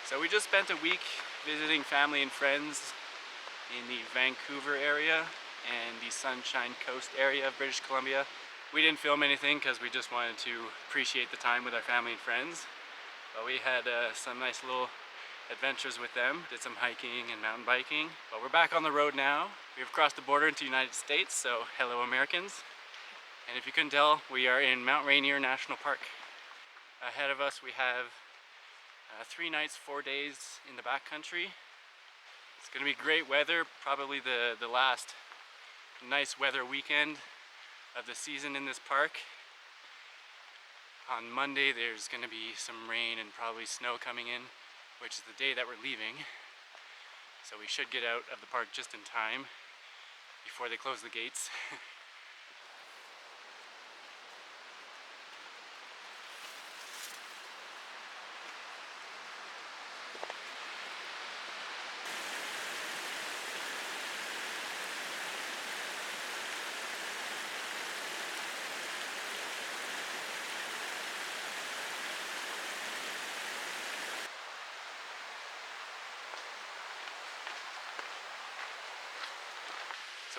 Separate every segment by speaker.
Speaker 1: So we just spent a week visiting family and friends in the Vancouver area and the Sunshine Coast area of British Columbia. We didn't film anything because we just wanted to appreciate the time with our family and friends. But we had some nice little adventures with them, did some hiking and mountain biking. But we're back on the road now. We've crossed the border into the United States, so hello Americans. And if you couldn't tell, we are in Mount Rainier National Park. Ahead of us we have 3 nights, 4 days in the backcountry. It's going to be great weather, probably the last nice weather weekend of the season in this park. On Monday there's going to be some rain and probably snow coming in, which is the day that we're leaving. So we should get out of the park just in time before they close the gates.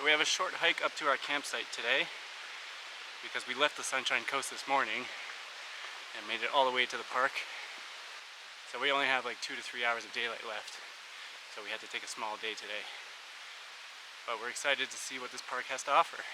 Speaker 1: So we have a short hike up to our campsite today because we left the Sunshine Coast this morning and made it all the way to the park. So we only have like 2 to 3 hours of daylight left. So we had to take a small day today. But we're excited to see what this park has to offer.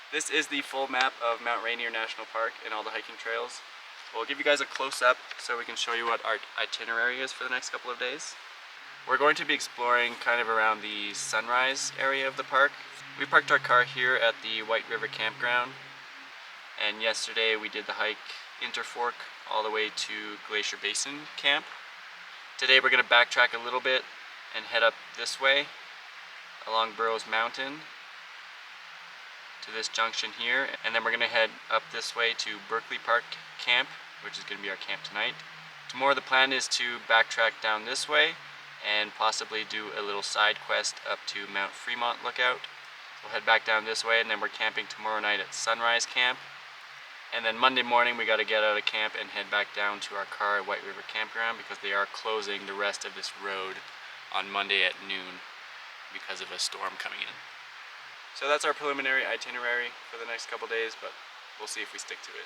Speaker 1: This is the full map of Mount Rainier National Park and all the hiking trails. We'll give you guys a close-up so we can show you what our itinerary is for the next couple of days. We're going to be exploring kind of around the sunrise area of the park. We parked our car here at the White River Campground, and yesterday we did the hike Interfork all the way to Glacier Basin Camp. Today we're going to backtrack a little bit and head up this way along Burroughs Mountain to this junction here, and then we're going to head up this way to Berkeley Park Camp, which is going to be our camp tonight. Tomorrow the plan is to backtrack down this way and possibly do a little side quest up to Mount Fremont Lookout. We'll head back down this way, and then we're camping tomorrow night at Sunrise Camp. And then Monday morning we got to get out of camp and head back down to our car at White River Campground because they are closing the rest of this road on Monday at noon because of a storm coming in. So that's our preliminary itinerary for the next couple days, but we'll see if we stick to it.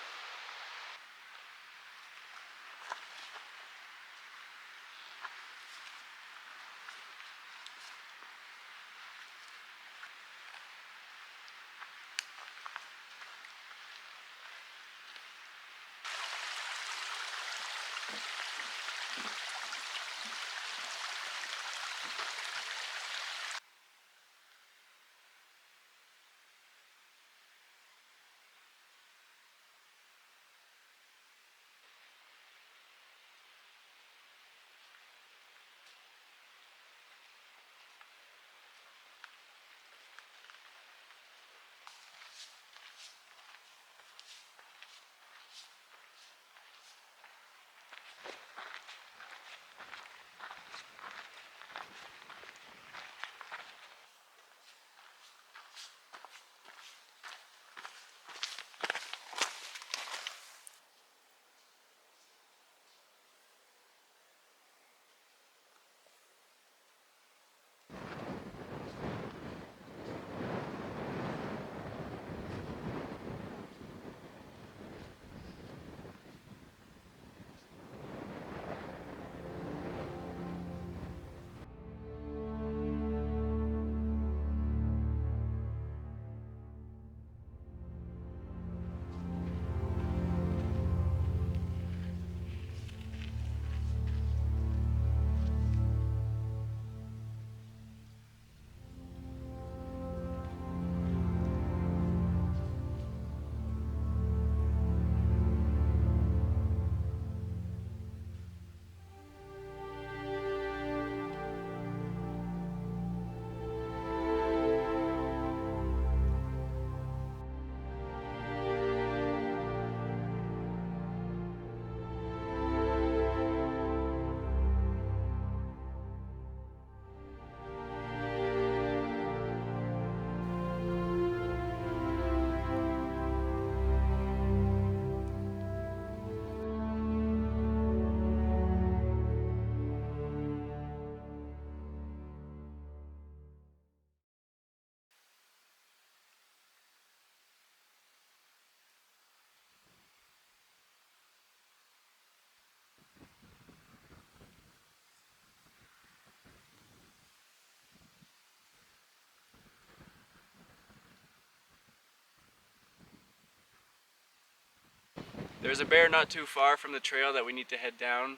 Speaker 1: There's a bear not too far from the trail that we need to head down.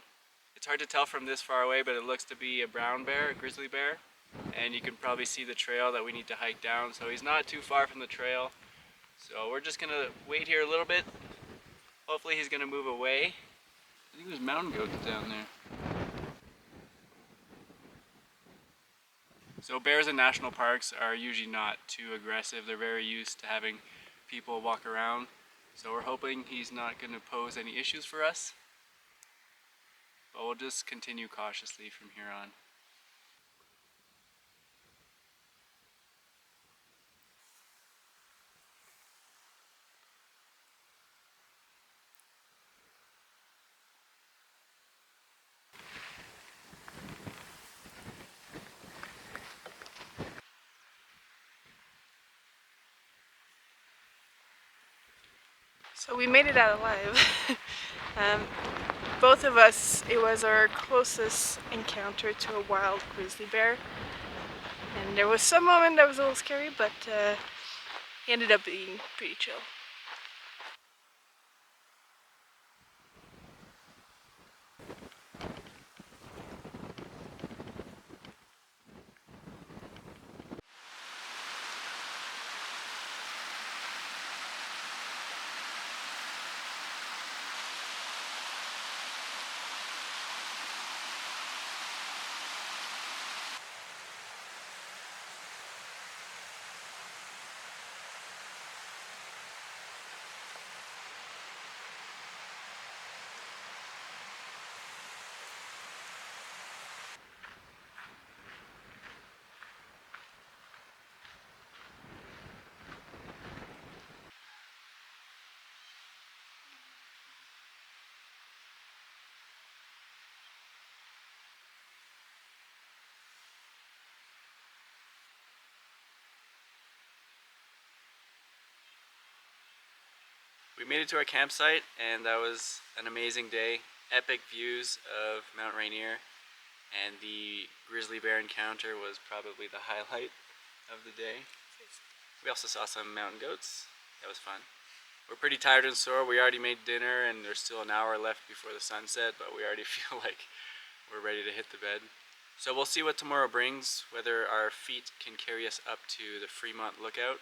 Speaker 1: It's hard to tell from this far away, but it looks to be a brown bear, a grizzly bear. And you can probably see the trail that we need to hike down, so he's not too far from the trail. So we're just gonna wait here a little bit. Hopefully he's gonna move away. I think there's mountain goats down there. So bears in national parks are usually not too aggressive. They're very used to having people walk around. So we're hoping he's not going to pose any issues for us. But we'll just continue cautiously from here on.
Speaker 2: So we made it out alive. Both of us, it was our closest encounter to a wild grizzly bear. And there was some moment that was a little scary, but he ended up being pretty chill.
Speaker 1: We made it to our campsite, and that was an amazing day. Epic views of Mount Rainier, and the grizzly bear encounter was probably the highlight of the day. We also saw some mountain goats. That was fun. We're pretty tired and sore. We already made dinner, and there's still an hour left before the sunset, but we already feel like we're ready to hit the bed. So we'll see what tomorrow brings, whether our feet can carry us up to the Fremont Lookout.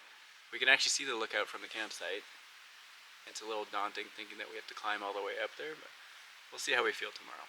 Speaker 1: We can actually see the lookout from the campsite. It's a little daunting thinking that we have to climb all the way up there, but we'll see how we feel tomorrow.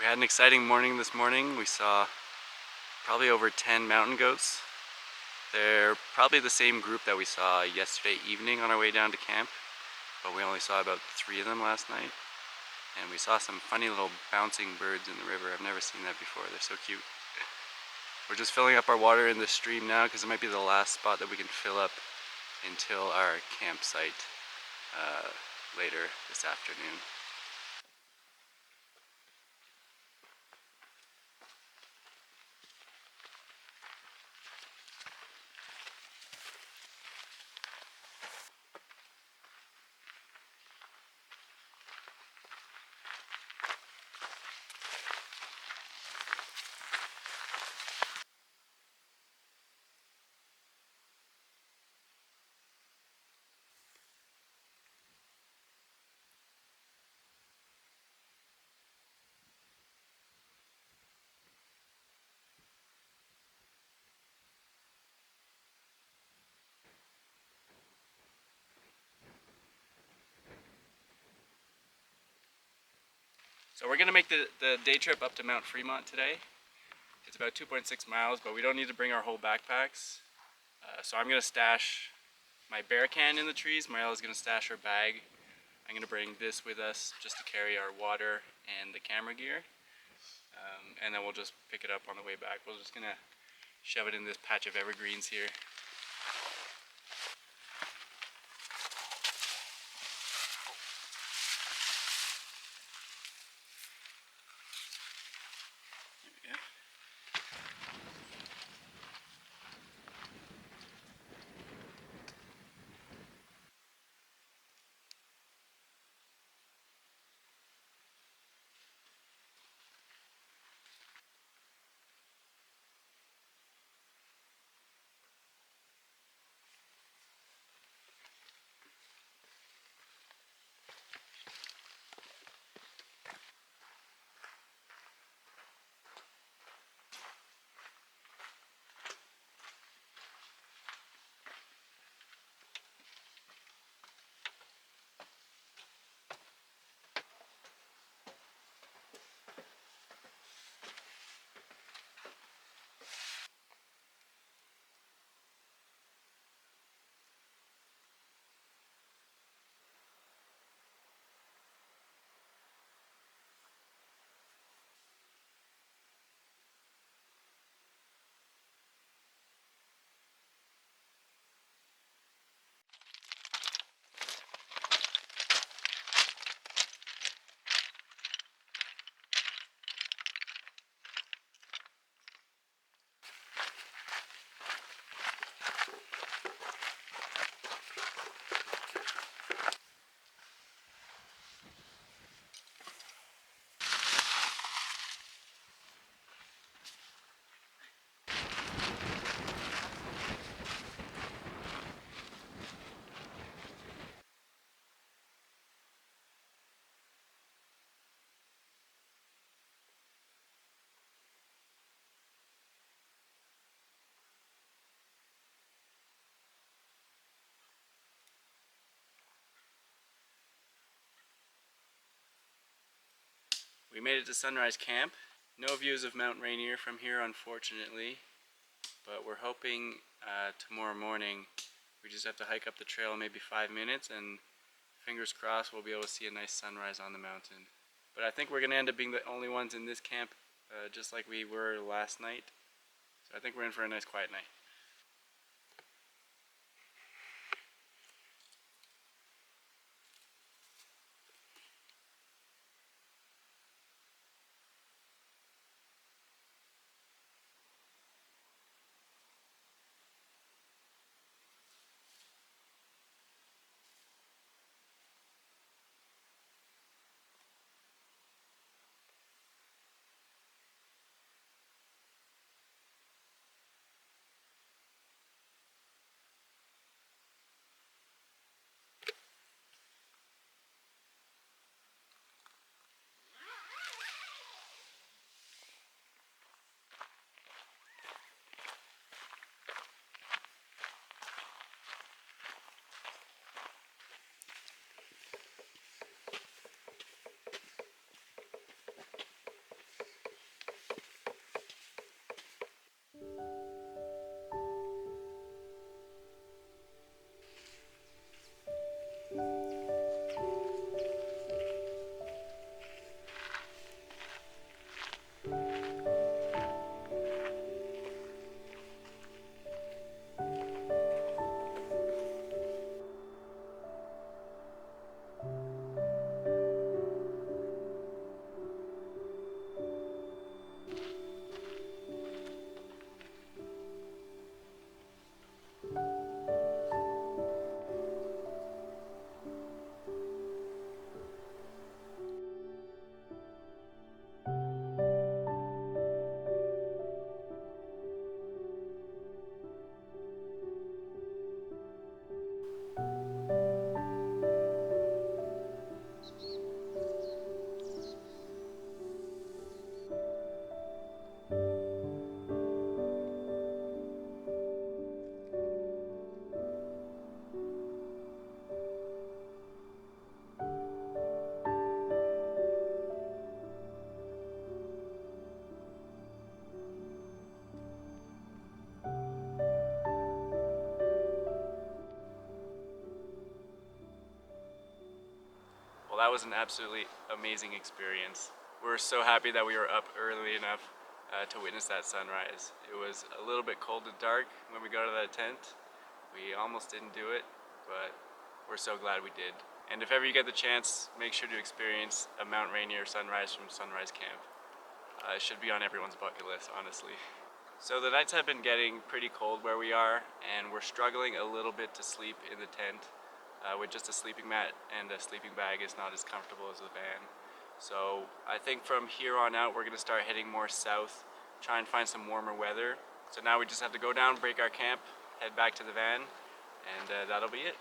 Speaker 1: We had an exciting morning this morning. We saw probably over 10 mountain goats. They're probably the same group that we saw yesterday evening on our way down to camp, but we only saw about 3 of them last night. And we saw some funny little bouncing birds in the river. I've never seen that before. They're so cute. We're just filling up our water in the stream now because it might be the last spot that we can fill up until our campsite later this afternoon. So we're gonna make the day trip up to Mount Fremont today It's about 2.6 miles, but we don't need to bring our whole backpacks. So I'm gonna stash my bear can in the trees. Mariela's gonna stash her bag. I'm gonna bring this with us just to carry our water and the camera gear. And then we'll just pick it up on the way back. We're just gonna shove it in this patch of evergreens here. There we go. We made it to Sunrise Camp. No views of Mount Rainier from here, unfortunately, but we're hoping tomorrow morning we just have to hike up the trail maybe 5 minutes, and fingers crossed we'll be able to see a nice sunrise on the mountain. But I think we're going to end up being the only ones in this camp, just like we were last night. So I think we're in for a nice quiet night. that was an absolutely amazing experience. We're so happy that we were up early enough to witness that sunrise. It was a little bit cold and dark when we got out of that tent. We almost didn't do it, but we're so glad we did. And if ever you get the chance, make sure to experience a Mount Rainier sunrise from Sunrise Camp. It should be on everyone's bucket list, honestly. So the nights have been getting pretty cold where we are, and we're struggling a little bit to sleep in the tent. With just a sleeping mat and a sleeping bag, it's not as comfortable as the van. So I think from here on out, we're gonna start heading more south, try and find some warmer weather. So now we just have to go down, break our camp, head back to the van, and that'll be it.